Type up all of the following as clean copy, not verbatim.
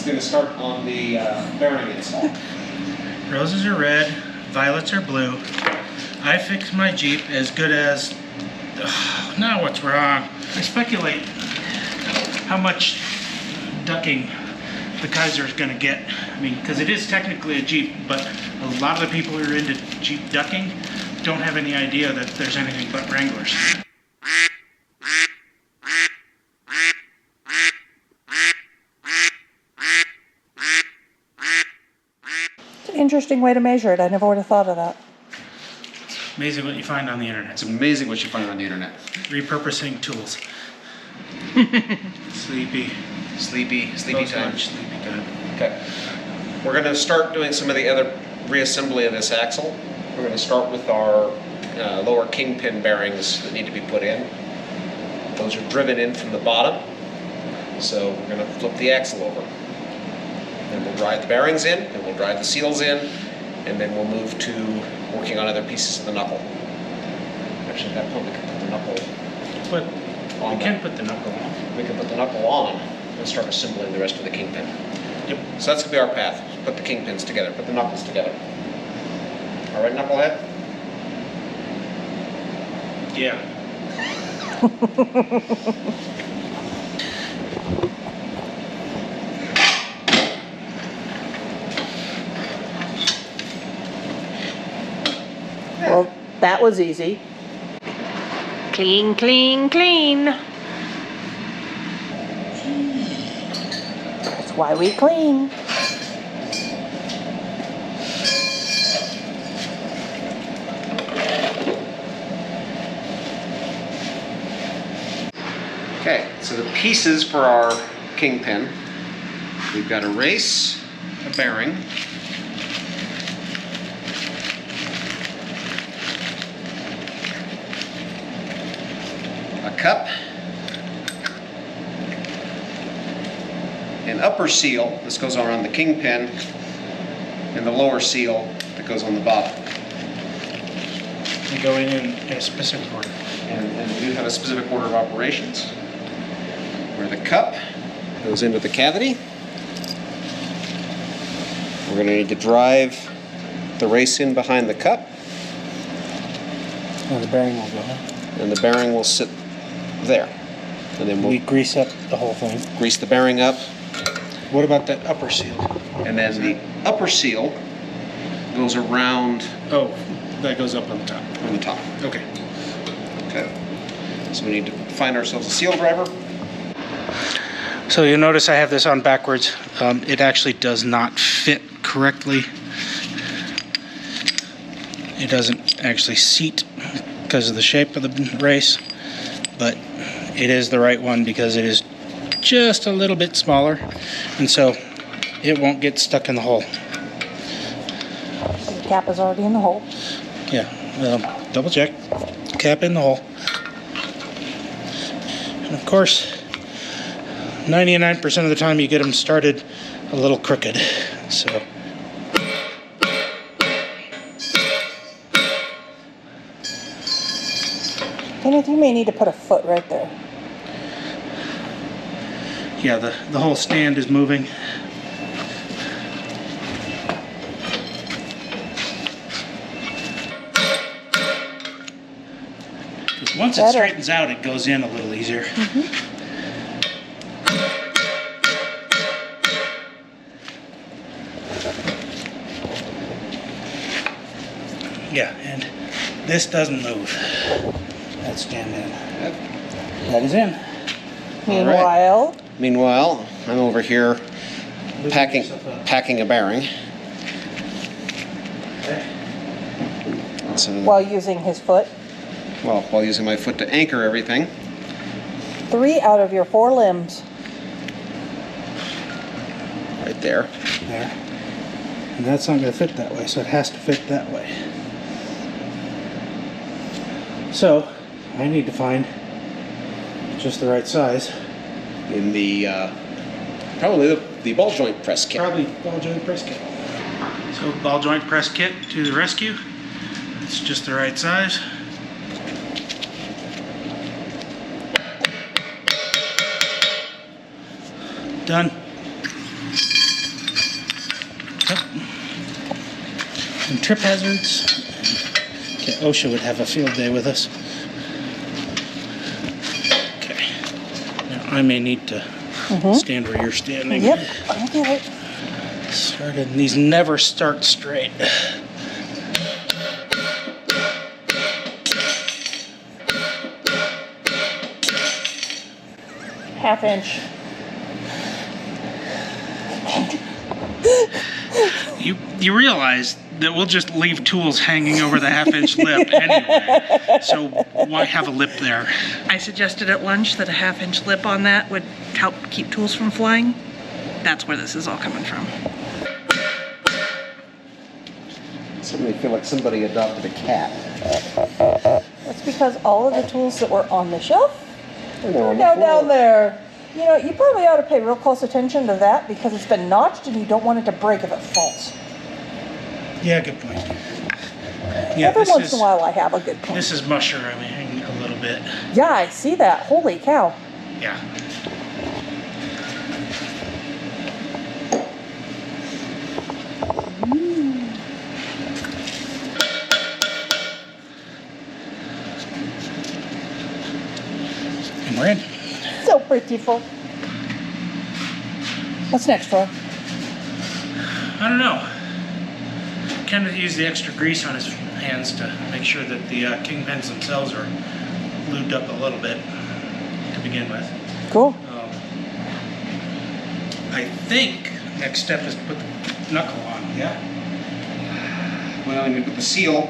It's going to start on the bearing install. Roses are red, violets are blue. I fixed my Jeep as good as... now what's wrong? I speculate how much ducking the Kaiser is going to get. I mean, because it is technically a Jeep, but a lot of the people who are into Jeep ducking don't have any idea that there's anything but Wranglers. It's an interesting way to measure it. I never would have thought of that. Amazing what you find on the internet. It's amazing what you find on the internet. Repurposing tools. Sleepy Time. Sleepy time. Okay. We're going to start doing some of the other reassembly of this axle. We're going to start with our lower kingpin bearings that need to be put in. Those are driven in from the bottom. So we're going to flip the axle over. Then we'll drive the bearings in, and we'll drive the seals in, and then we'll move to working on other pieces of the knuckle. Actually, at that point we can put the knuckle But on. we can put the knuckle on. We can put the knuckle on and start assembling the rest of the kingpin. Yep. So that's going to be our path. Put the kingpins together, put the knuckles together. All right, knucklehead? Yeah. Well, that was easy. Clean, clean, clean. That's why we clean. Okay, so the pieces for our kingpin, we've got a race, a bearing, a cup, an upper seal, this goes around the kingpin, and the lower seal that goes on the bottom. They go in a specific order. And we do have a specific order of operations, where the cup goes into the cavity. We're going to need to drive the race in behind the cup. Oh, the bearing will go. And the bearing will sit there. And then We we'll grease up the whole thing. grease the bearing up. What about that upper seal? And then the upper seal goes around Oh, that goes up on the top. on the top. Okay. Okay. So we need to find ourselves a seal driver. So you'll notice I have this on backwards. It actually does not fit correctly. It doesn't actually seat because of the shape of the race, but it is the right one because it is just a little bit smaller, and so it won't get stuck in the hole. The cap is already in the hole. Yeah, double check. Cap in the hole. And of course, 99% of the time you get them started a little crooked. So Kenneth, you may need to put a foot right there. yeah, the whole stand is moving. Once it Better. straightens out, it goes in a little easier. Yeah, and this doesn't move. That's stand in. That is in. Meanwhile, Meanwhile, I'm over here packing yourself up. packing a bearing. So, while using his foot, well, while using my foot to anchor everything. 3 out of your 4 limbs. Right there. There. And that's not going to fit that way, so it has to fit that way. So, I need to find just the right size. In the probably the ball joint press kit. Probably ball joint press kit. So, ball joint press kit to the rescue. It's just the right size. Done. some trip hazards. Okay, OSHA would have a field day with us. Okay. Now I may need to stand where you're standing. Yep, I get it. Started, and these never start straight. Half inch. You realize that we'll just leave tools hanging over the half-inch lip anyway, so why have a lip there? I suggested at lunch that a half-inch lip on that would help keep tools from flying. That's where this is all coming from. Suddenly feel like somebody adopted a cat. That's because all of the tools that were on the shelf They're are on the now floor. down there. You know, you probably ought to pay real close attention to that because it's been notched and you don't want it to break if it falls. Yeah, good point. Yeah, Every once in a while I have a good point. This is mushrooming a little bit. Yeah, I see that. Holy cow. Yeah. And we're in. So beautiful. What's next, Troy? I don't know. Kenneth used the extra grease on his hands to make sure that the kingpins themselves are lubed up a little bit to begin with. Cool. I think next step is to put the knuckle on. Yeah. Well, and you put the seal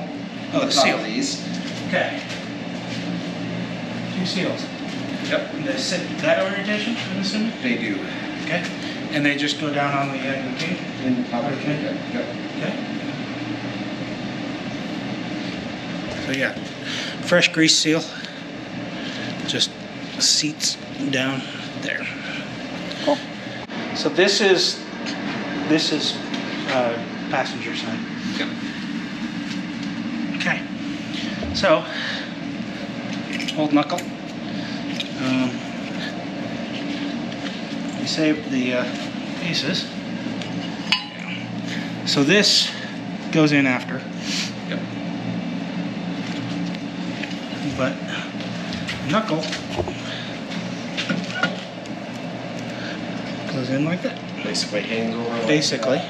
Oh, on the top seal. of these. Okay. 2 seals. Yep, And they sit that orientation, I'm assuming? they do. Okay. And they just go down on the end of the king? In top of Okay. Yep. Okay. So yeah, fresh grease seal. Just seats down there. Cool. So this is passenger side. Yep. Okay. So old knuckle. We saved the pieces. So this goes in after, Yep. but knuckle goes in like that. Basically hangs over. like Basically. that.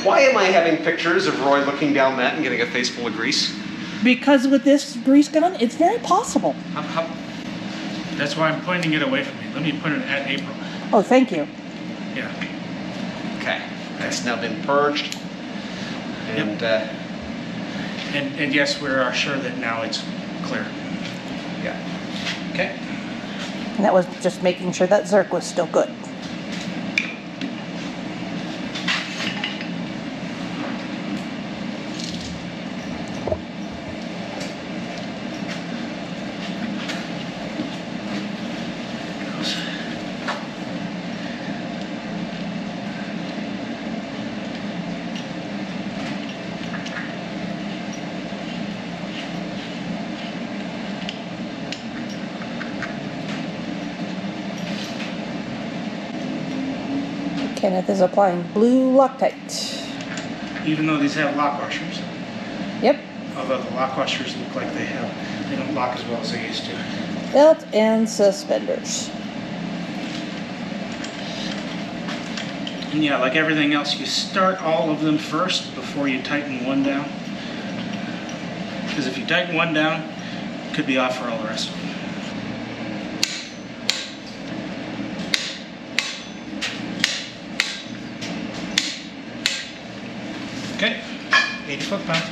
Why am I having pictures of Roy looking down that and getting a face full of grease? Because with this grease gun, it's very possible. That's why I'm pointing it away from me. Let me put it at April. Oh, thank you. Yeah. Okay, that's now been purged. And And yes, we are sure that now it's clear. yeah, Okay. And that was just making sure that Zerk was still good. Kenneth is applying blue Loctite. Even though these have lock washers, Yep. although the lock washers look like they don't lock as well as they used to. Belt and suspenders. And yeah, like everything else, you start all of them first before you tighten one down. Because if you tighten one down, it could be off for all the rest of them. Okay, 80 foot-pounds.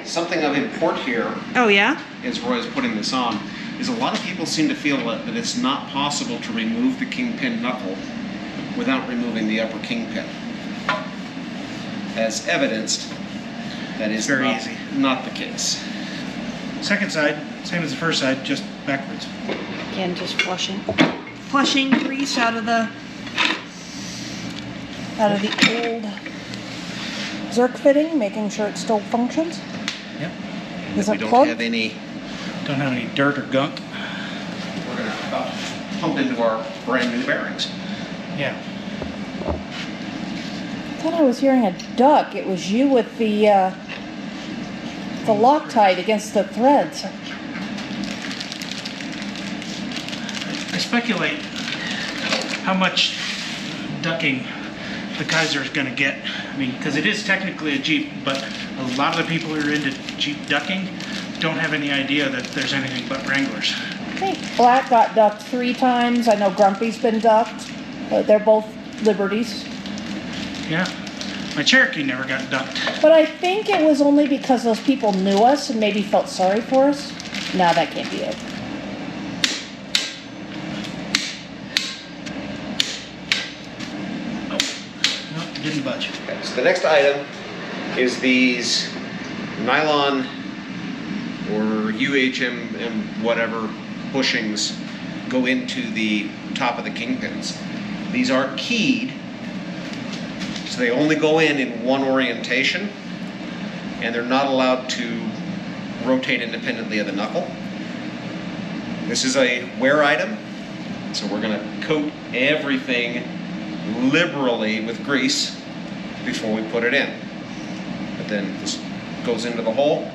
something of import here, Oh, yeah? as Roy's putting this on, is a lot of people seem to feel that it's not possible to remove the kingpin knuckle without removing the upper kingpin. As evidenced, that is Very easy. not the case. Second side, same as the first side, just backwards. Again, just flushing. Flushing grease out of the... Out of the old Zerk fitting, making sure it still functions. Yep. Is We it don't plugged? have any, Don't have any dirt or gunk. we're gonna pump into our brand new bearings. Yeah. thought I was hearing a duck. It was you with the Loctite against the threads. I speculate how much ducking the Kaiser's going to get. I mean, because it is technically a Jeep, but a lot of the people who are into Jeep ducking don't have any idea that there's anything but Wranglers. I think Black got ducked 3 times. I know Grumpy's been ducked. They're both Liberties. Yeah, my Cherokee never got ducked. But I think it was only because those people knew us and maybe felt sorry for us. No, that can't be it. Nope, didn't budge. Okay, so the next item is these nylon or UHM whatever bushings go into the top of the kingpins. These are keyed, so they only go in one orientation, and they're not allowed to rotate independently of the knuckle. This is a wear item, so we're going to coat everything liberally with grease before we put it in. But then this goes into the hole,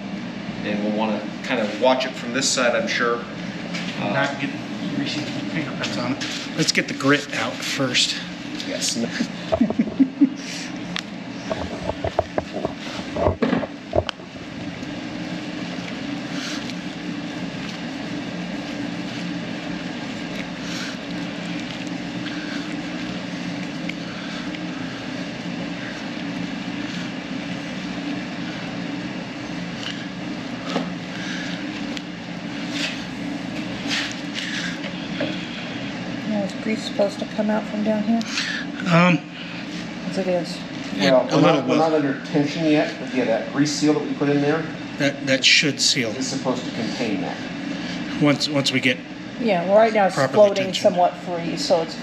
and we'll want to kind of watch it from this side, I'm sure. Not get greasy fingerprints on it. Let's get the grit out first. Yes. Is grease supposed to come out from down here? As it is. Well, a little we're not under tension yet, but yeah, that grease seal that we put in there That should seal is supposed to contain that. once we get, Yeah, well, right now it's Properly floating tensioned. somewhat free, so it's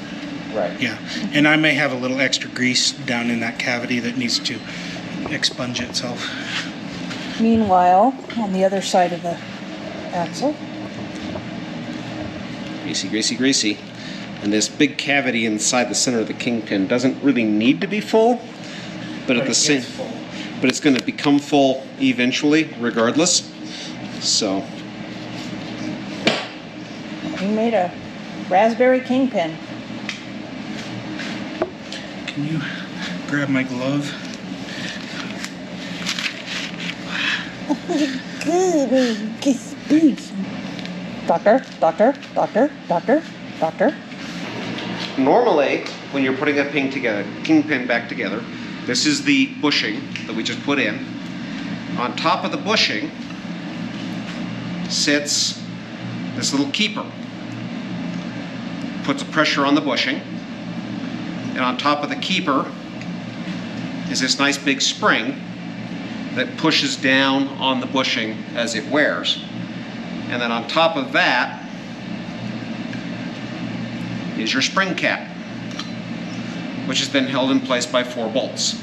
Right. yeah. And I may have a little extra grease down in that cavity that needs to expunge itself. meanwhile on the other side of the axle. Greasy, greasy, greasy. And this big cavity inside the center of the kingpin doesn't really need to be full, but at the same, but it's going to become full eventually, regardless. So, We made a raspberry kingpin. Can you grab my glove? Doctor, doctor, doctor, doctor, doctor. normally, when you're putting a kingpin back together, this is the bushing that we just put in. On top of the bushing sits this little keeper. Puts a pressure on the bushing. And on top of the keeper is this nice big spring that pushes down on the bushing as it wears. And then on top of that is your spring cap, which has been held in place by 4 bolts.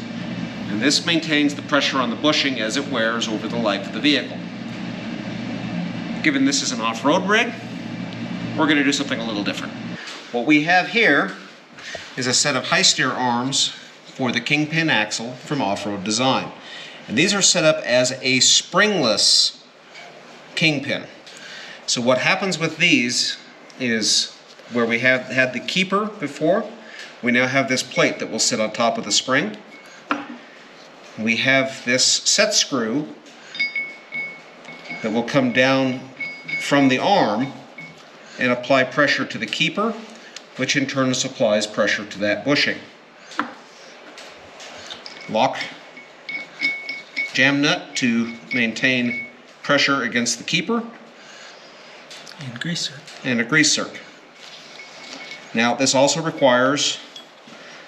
And this maintains the pressure on the bushing as it wears over the life of the vehicle. Given this is an off-road rig, we're going to do something a little different. What we have here is a set of high steer arms for the kingpin axle from Off-Road Design. And these are set up as a springless kingpin. So what happens with these is where we have had the keeper before, we now have this plate that will sit on top of the spring. We have this set screw that will come down from the arm and apply pressure to the keeper, which in turn supplies pressure to that bushing. Lock jam nut to maintain pressure against the keeper, And greaser. and a grease zerk. Now this also requires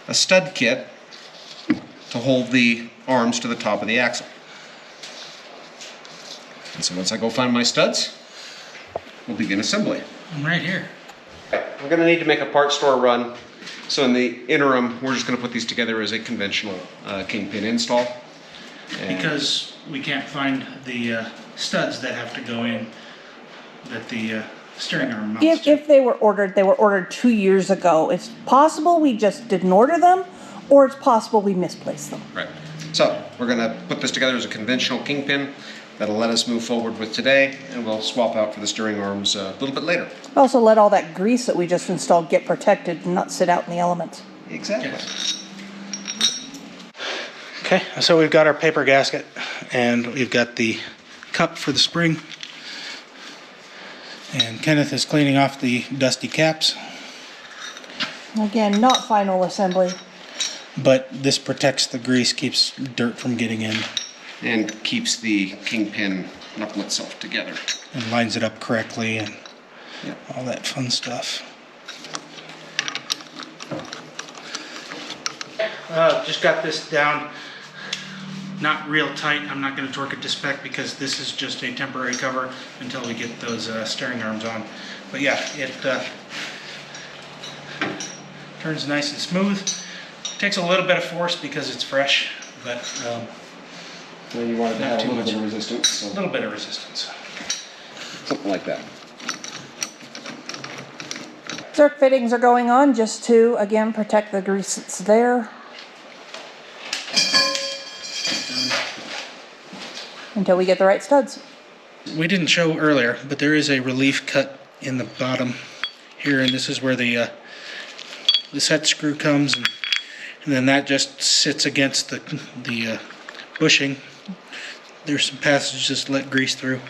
a stud kit to hold the arms to the top of the axle. And so once I go find my studs, we'll begin assembly. I'm right here. We're going to need to make a part store run, so in the interim we're just going to put these together as a conventional kingpin install. And Because we can't find the studs that have to go in that the steering arm mounts to. If they were ordered 2 years ago. It's possible we just didn't order them, or it's possible we misplaced them. Right. So we're going to put this together as a conventional kingpin that'll let us move forward with today, and we'll swap out for the steering arms a little bit later. Also let all that grease that we just installed get protected and not sit out in the elements. Exactly. Okay, so we've got our paper gasket, and we've got the cup for the spring. And Kenneth is cleaning off the dusty caps, Again, not final assembly. but this protects the grease, keeps dirt from getting in, And keeps the kingpin knuckle itself together. and lines it up correctly, and Yep. all that fun stuff. Just got this down, not real tight. I'm not going to torque it to spec because this is just a temporary cover until we get those steering arms on. But yeah, it turns nice and smooth. Takes a little bit of force because it's fresh, but Then you wanted to Not have a too little much. bit of resistance, a so little bit of resistance. something like that. Zerk fittings are going on just to, again, protect the grease that's there. Until we get the right studs. We didn't show earlier, but there is a relief cut in the bottom here, and this is where the set screw comes, and then that just sits against the bushing. There's some passages to let grease through,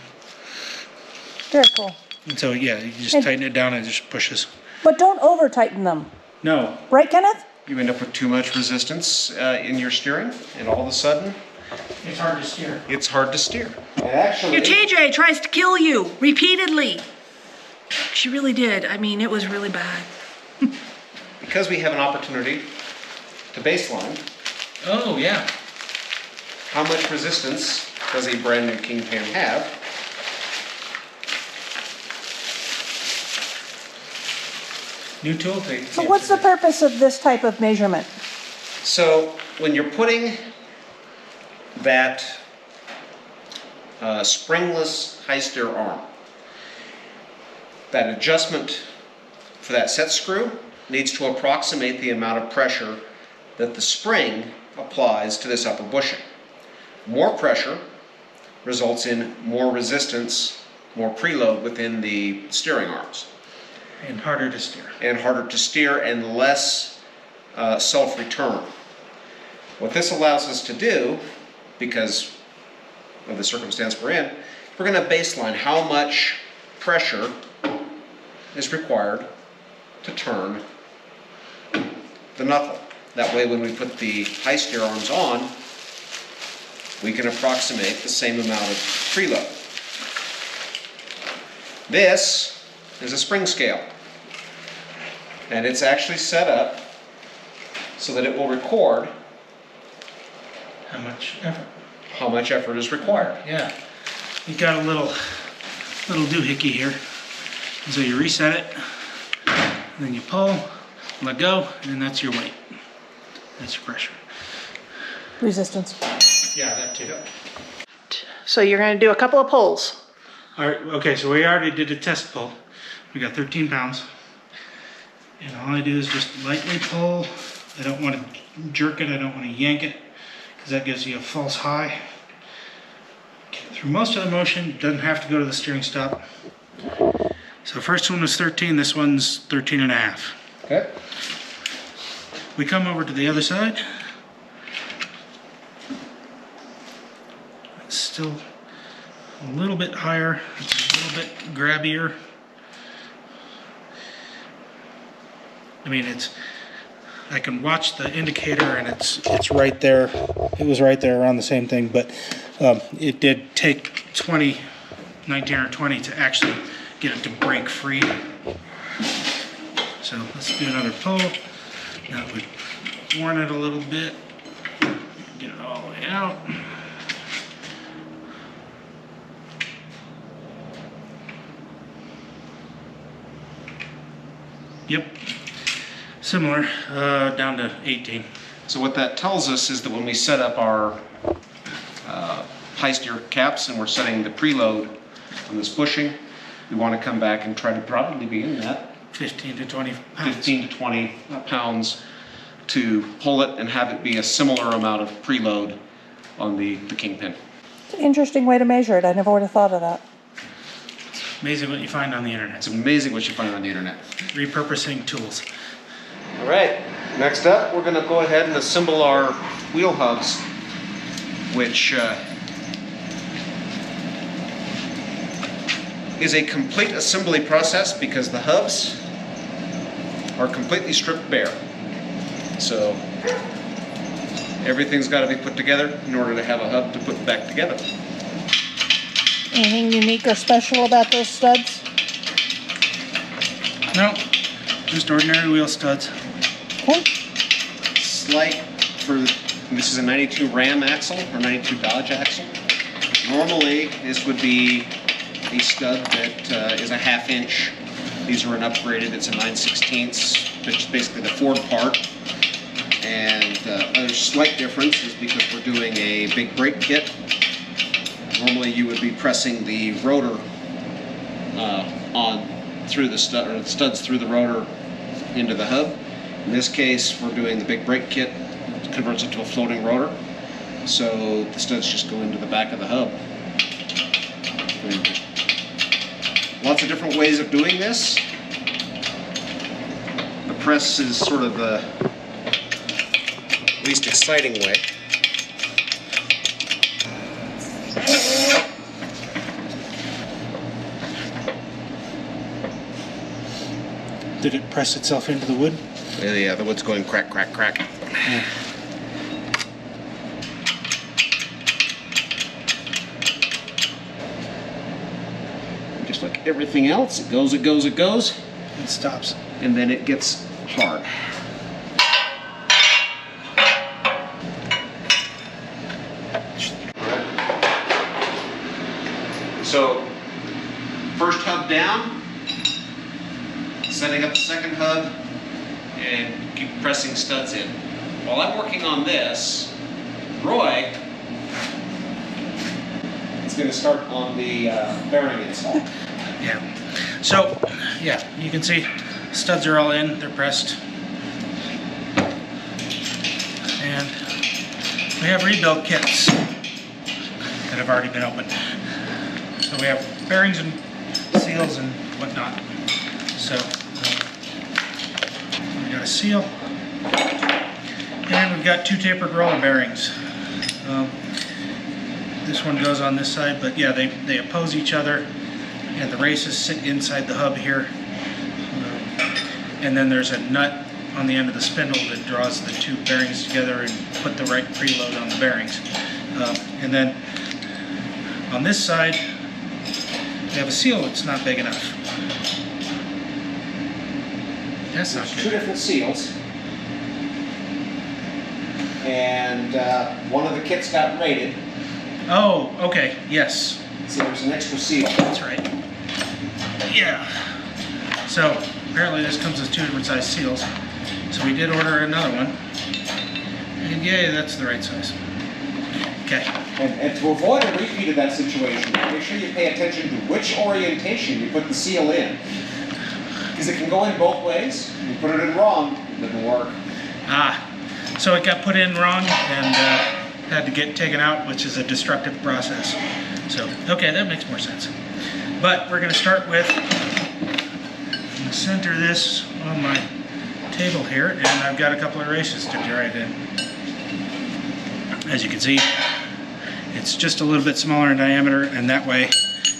Very cool. and so yeah, you just And- tighten it down and it just pushes. But don't over tighten them. No, Right, Kenneth? You end up with too much resistance in your steering, and all of a sudden, it's hard to steer. it's hard to steer. And actually, Your TJ tries to kill you repeatedly. She really did. I mean, it was really bad. because we have an opportunity to baseline, Oh yeah. how much resistance does a brand new kingpin have? New tool tape. So what's the purpose of this type of measurement? So when you're putting that springless high steer arm, that adjustment for that set screw needs to approximate the amount of pressure that the spring applies to this upper bushing. More pressure results in more resistance, more preload within the steering arms, And harder to steer. and harder to steer and less self-return. What this allows us to do, because of the circumstance we're in, we're going to baseline how much pressure is required to turn the knuckle. That way when we put the high steer arms on, we can approximate the same amount of preload. This is a spring scale, and it's actually set up so that it will record How much effort? how much effort is required. Yeah. You got a little doohickey here. And so you reset it, and then you pull, let go, and that's your weight. That's your pressure. Resistance. Yeah, that too. So you're going to do a couple of pulls. All right, okay, so we already did a test pull. We got 13 pounds. And all I do is just lightly pull. I don't want to jerk it, I don't want to yank it, because that gives you a false high. Get through most of the motion, it doesn't have to go to the steering stop. So first one was 13, this one's 13 and a half. Okay. We come over to the other side. It's still a little bit higher, it's a little bit grabbier. I mean, I can watch the indicator and it's right there. It was right there around the same thing, but it did take 19 or 20 to actually get it to break free. So let's do another pull. That would warn it a little bit. Get it all the way out. Yep. Similar, down to 18. So what that tells us is that when we set up our high steer caps and we're setting the preload on this bushing, we want to come back and try to probably be in that 15 to 20 pounds. 15 to 20 pounds to pull it and have it be a similar amount of preload on the Kingpin. It's an interesting way to measure it. I never would have thought of that. Amazing what you find on the internet. It's amazing what you find on the internet. Repurposing tools. All right, next up, we're gonna go ahead and assemble our wheel hubs, which is a complete assembly process because the hubs are completely stripped bare. So everything's got to be put together in order to have a hub to put back together. Anything unique or special about those studs? No, just ordinary wheel studs. Okay. Slight this is a 92 Ram axle or 92 Dodge axle. Normally this would be a stud that is a 1/2 inch. These are an upgraded, it's a 9/16, which is basically the Ford part. And a slight difference is because we're doing a big brake kit. Normally you would be pressing the rotor on through the stud, or the studs through the rotor into the hub. In this case, we're doing the big brake kit, it converts it to a floating rotor. So the studs just go into the back of the hub. Lots of different ways of doing this. The press is sort of the least exciting way. Did it press itself into the wood? Yeah, the wood's going crack, crack, crack. Yeah. Just like everything else, it goes, it goes, it goes, It stops. and then it gets hard. So, first hub down, setting up the second hub, and keep pressing studs in. While I'm working on this, Roy is going to start on the bearing install. Yeah. So, yeah, you can see studs are all in, they're pressed. And we have rebuild kits that have already been opened. So we have bearings and seals and whatnot. So we got a seal, and we've got 2 tapered roller bearings. This one goes on this side, but yeah, they oppose each other, and the races sit inside the hub here. And then there's a nut on the end of the spindle that draws the 2 bearings together and put the right preload on the bearings. And then on this side, we have a seal that's not big enough. That's not There's 2 good. different seals, and one of the kits got rated, Oh, okay, yes, so there's an extra seal. that's right. Yeah. So apparently this comes with 2 different size seals. So we did order another one. And yay, that's the right size. Okay. And to avoid a repeat of that situation, make sure you pay attention to which orientation you put the seal in. Because it can go in both ways. You put it in wrong, it doesn't work. So it got put in wrong and had to get taken out, which is a destructive process. So, okay, that makes more sense. But we're going to start with, I'm going to center this on my table here, and I've got a couple of races to drive in. As you can see, it's just a little bit smaller in diameter, and that way,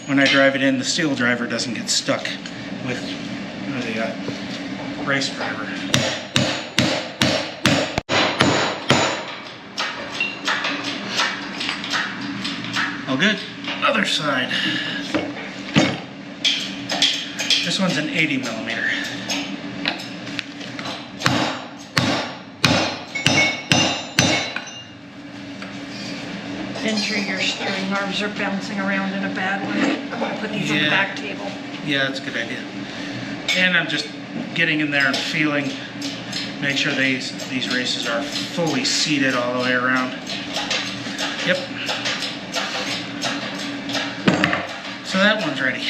when I drive it in, the steel driver doesn't get stuck with the race driver. All good. Other side. This one's an 80 millimeter. Ensure your steering arms are bouncing around in a bad way. I'm gonna put these on the Yeah. back table. Yeah, that's a good idea. And I'm just getting in there and feeling, make sure these races are fully seated all the way around. Yep. So that one's ready.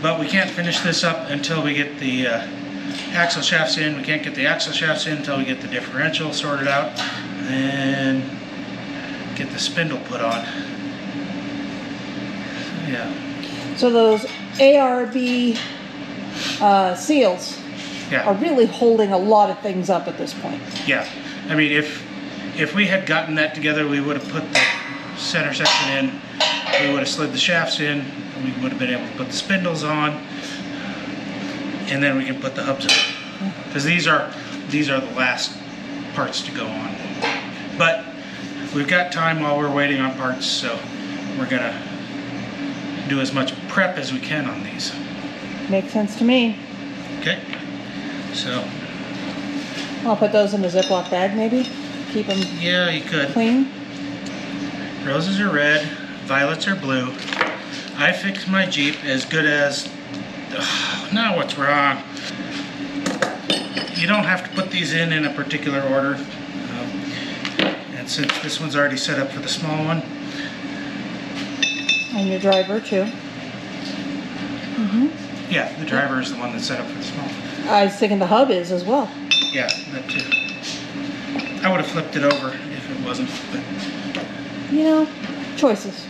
But we can't finish this up until we get the axle shafts in. We can't get the axle shafts in until we get the differential sorted out. And then get the spindle put on. Yeah. So those ARB seals are Yeah. really holding a lot of things up at this point. Yeah. I mean, if we had gotten that together, we would have put the center section in. We would have slid the shafts in. We would have been able to put the spindles on, and then we can put the hubs on. Because these are the last parts to go on. But we've got time while we're waiting on parts, so we're gonna do as much prep as we can on these. Makes sense to me. Okay. So I'll put those in a Ziploc bag maybe. Keep them yeah, you could. clean. Roses are red, violets are blue. I fixed my Jeep as good as... now what's wrong? You don't have to put these in a particular order. And since this one's already set up for the small one, And your driver too. yeah, the driver is the one that's set up for the small one. I was thinking the hub is as well. Yeah, that too. I would have flipped it over if it wasn't, but You know, choices.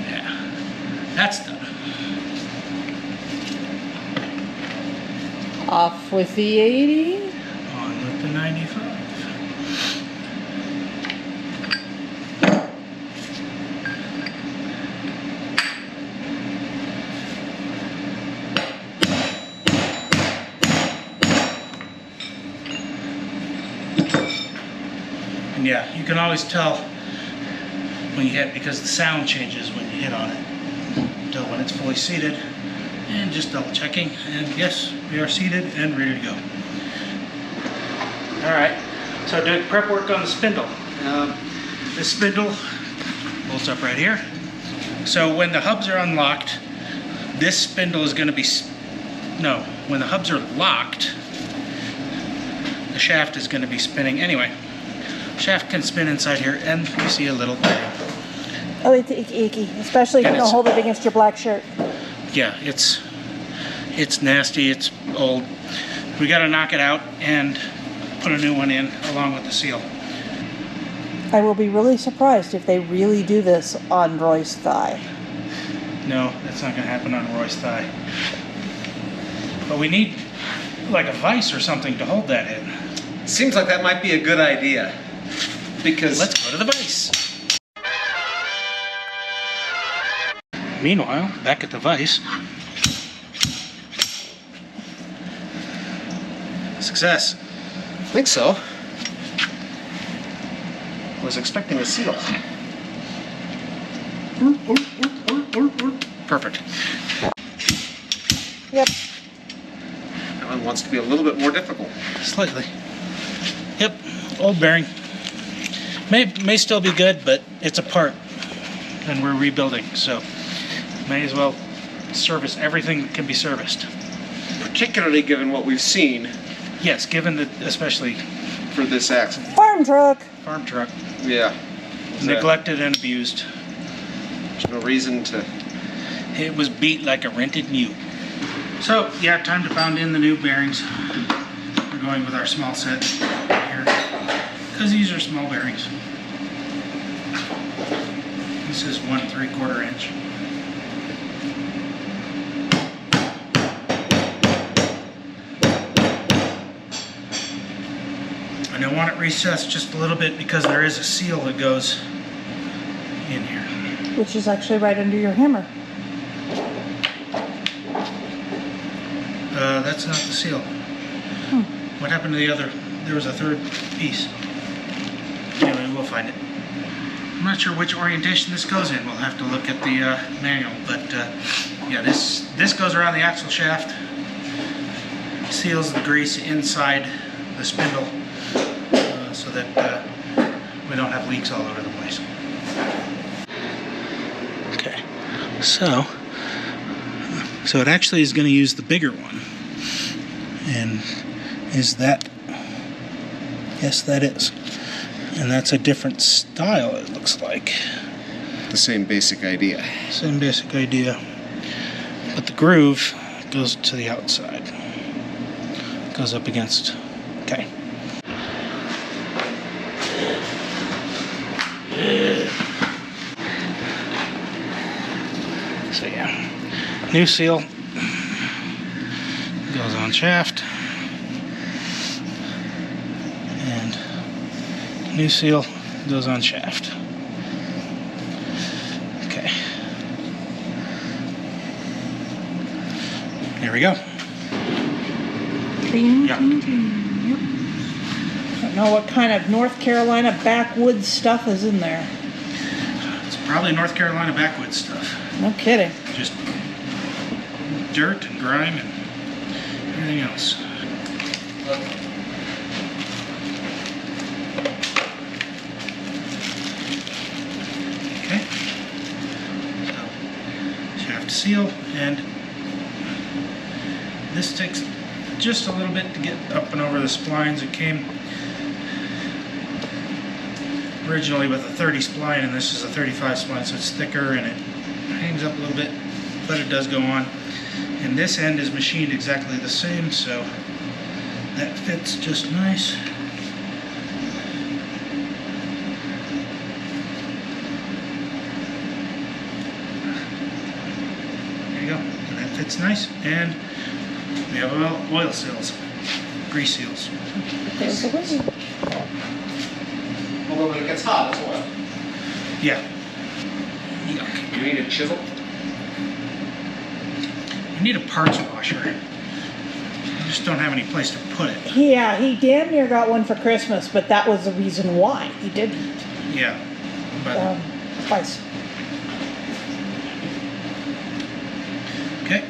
yeah, that's done. Off with the 80. On with the 95. And yeah, you can always tell when you hit because the sound changes when you hit on it. Tell when it's fully seated. And just double checking, and yes, we are seated and ready to go. All right, so doing prep work on the spindle. This spindle bolts up right here. So when the hubs are unlocked, this spindle is going to be, when the hubs are locked, the shaft is going to be spinning. Anyway, shaft can spin inside here, and you see a little bearing. Oh, it's icky, especially if you And don't it's- hold it against your black shirt. Yeah, it's nasty, it's old. We gotta knock it out and put a new one in along with the seal. I will be really surprised if they really do this on Roy's thigh. No, that's not gonna happen on Roy's thigh. But we need like a vise or something to hold that in. Seems like that might be a good idea. Because Let's go to the vise. Meanwhile, back at the vise. Success. I think so. Was expecting a seal. Perfect. Yep. That one wants to be a little bit more difficult. Slightly. Yep, old bearing. May still be good, but it's a part, and we're rebuilding, so may as well service everything that can be serviced. Particularly given what we've seen Yes, given that, especially for this axle. Farm truck. farm truck, Yeah. neglected and abused. There's no reason to... It was beat like a rented mule. So, yeah, time to pound in the new bearings. We're going with our small set here, because these are small bearings. This is 1 3/4 inch. And I want it recessed just a little bit because there is a seal that goes in here. Which is actually right under your hammer. That's not the seal. What happened to the other? There was a third piece. Anyway, we'll find it. I'm not sure which orientation this goes in. We'll have to look at the manual. But yeah, this goes around the axle shaft. Seals the grease inside the spindle so that we don't have leaks all over the place. Okay, so it actually is going to use the bigger one. And is that? Yes, that is. And that's a different style, it looks like. The same basic idea. Same basic idea. But the groove goes to the outside. Goes up against. Okay. So yeah. New seal goes on shaft. And new seal goes on shaft. Okay. There we go. Clean, Yeah. clean, clean. Yep. I don't know what kind of North Carolina backwoods stuff is in there. It's probably North Carolina backwoods stuff. No kidding. Just dirt and grime and everything else. Okay. So, shaft seal, and this takes just a little bit to get up and over the splines. It came originally with a 30 spline, and this is a 35 spline, so it's thicker and it hangs up a little bit, but it does go on. And this end is machined exactly the same, so that fits just nice. There you go. And that fits nice. And we have oil seals, grease seals. There's the wing. Although when it gets hot, it's oil. Yeah. You need a chisel? I need a parts washer. I just don't have any place to put it. Yeah, he damn near got one for Christmas, but that was the reason why he didn't. Yeah. But, Twice. okay.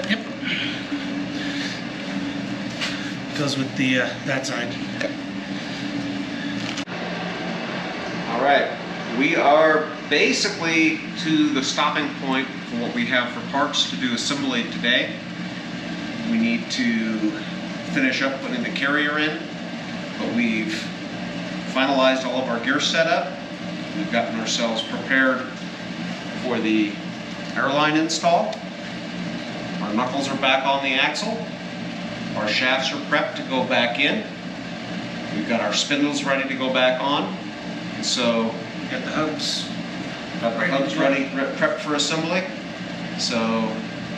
Yep. Goes with the that side. All right, we are basically to the stopping point for what we have for parts to do assembly today. We need to finish up putting the carrier in, but we've finalized all of our gear setup. We've gotten ourselves prepared for the airline install. Our knuckles are back on the axle. Our shafts are prepped to go back in. We've got our spindles ready to go back on. And so, Got the hubs. got the hubs ready, prepped for assembly. So,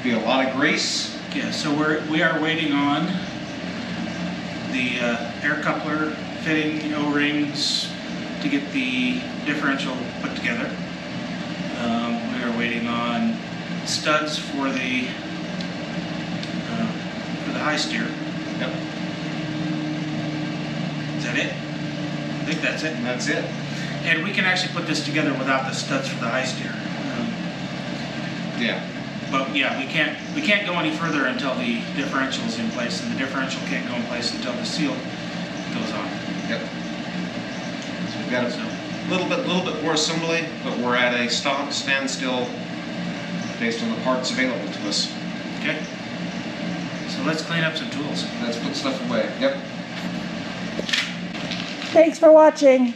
be a lot of grease. Yeah, so we are waiting on the air coupler fitting O-rings to get the differential put together. We are waiting on studs for the high steer. Yep. Is that it? I think that's it. And that's it. And we can actually put this together without the studs for the high steer. Yeah. But yeah, we can't go any further until the differential is in place, and the differential can't go in place until the seal goes on. Yep. So we've got a little bit more assembly, but we're at a standstill based on the parts available to us. Okay. So let's clean up some tools. Let's put stuff away. Yep. Thanks for watching.